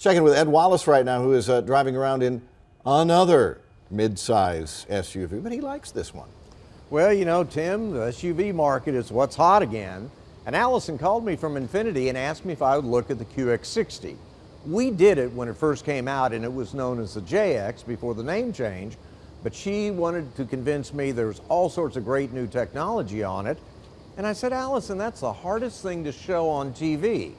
Checking with Ed Wallace right now, who is driving around in another mid-size SUV, but he likes this one. Well, you know, Tim, the SUV market is what's hot again. And Allison called me from Infiniti and asked me if I would look at the QX60. We did it when it first came out, and it was known as the JX before the name change. But she wanted to convince me there's all sorts of great new technology on it. And I said, Allison, that's the hardest thing to show on TV.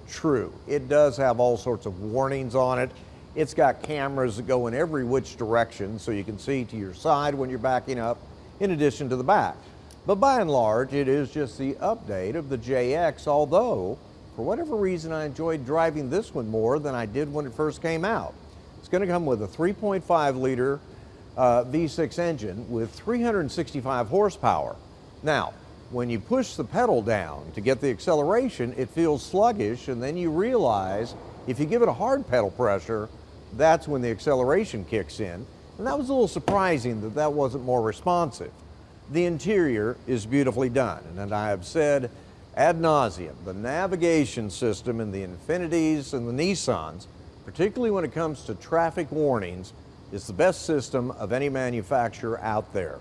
True, it does have all sorts of warnings on it. It's got cameras that go in every which direction so you can see to your side when you're backing up, in addition to the back. But by and large, it is just the update of the JX, although, for whatever reason, I enjoyed driving this one more than I did when it first came out. It's going to come with a 3.5-liter V6 engine with 365 horsepower. Now, when you push the pedal down to get the acceleration, it feels sluggish, and then you realize if you give it a hard pedal pressure, that's when the acceleration kicks in. And that was a little surprising that that wasn't more responsive. The interior is beautifully done, and I have said ad nauseum, the navigation system in the Infinitis and the Nissans, particularly when it comes to traffic warnings, is the best system of any manufacturer out there.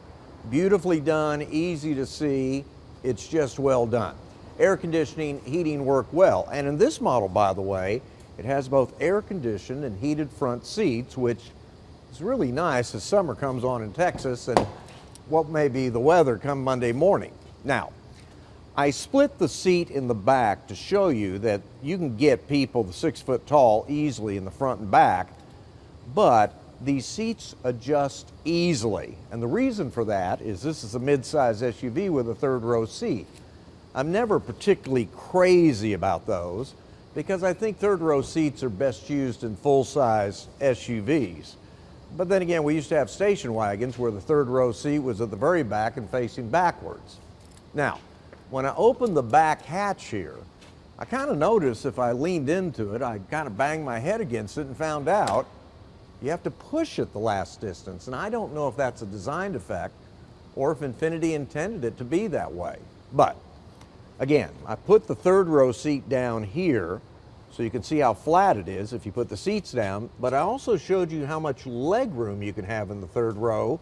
Beautifully done, easy to see, it's just well done. Air conditioning, heating work well, and in this model, by the way, it has both air-conditioned and heated front seats, which is really nice as summer comes on in Texas and what may be the weather come Monday morning. Now, I split the seat in the back to show you that you can get people the 6 foot tall easily in the front and back, but these seats adjust easily. And the reason for that is this is a mid-size SUV with a third row seat. I'm never particularly crazy about those because I think third row seats are best used in full-size SUVs. But then again, we used to have station wagons where the third row seat was at the very back and facing backwards. Now, when I opened the back hatch here, I kind of noticed if I leaned into it, I kind of banged my head against it and found out you have to push it the last distance. And I don't know if that's a design defect or if Infiniti intended it to be that way. But again, I put the third row seat down here so you can see how flat it is if you put the seats down, but I also showed you how much leg room you can have in the third row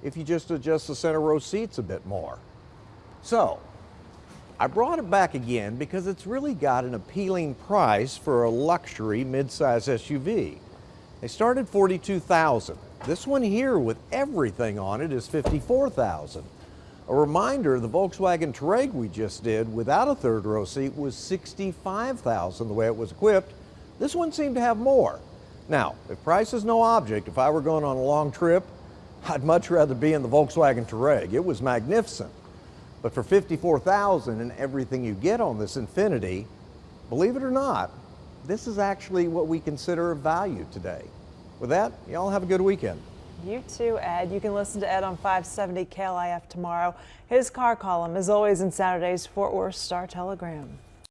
if you just adjust the center row seats a bit more. So, I brought it back again because it's really got an appealing price for a luxury mid-size SUV. They start at $42,000. This one here with everything on it is $54,000. A reminder, the Volkswagen Touareg we just did without a third row seat was $65,000 the way it was equipped. This one seemed to have more. Now, if price is no object, if I were going on a long trip, I'd much rather be in the Volkswagen Touareg. It was magnificent. But for $54,000 and everything you get on this Infiniti, believe it or not, this is actually what we consider a value today. With that, y'all have a good weekend. You too, Ed. You can listen to Ed on 570 KLIF tomorrow. His car column is always in Saturday's Fort Worth Star Telegram.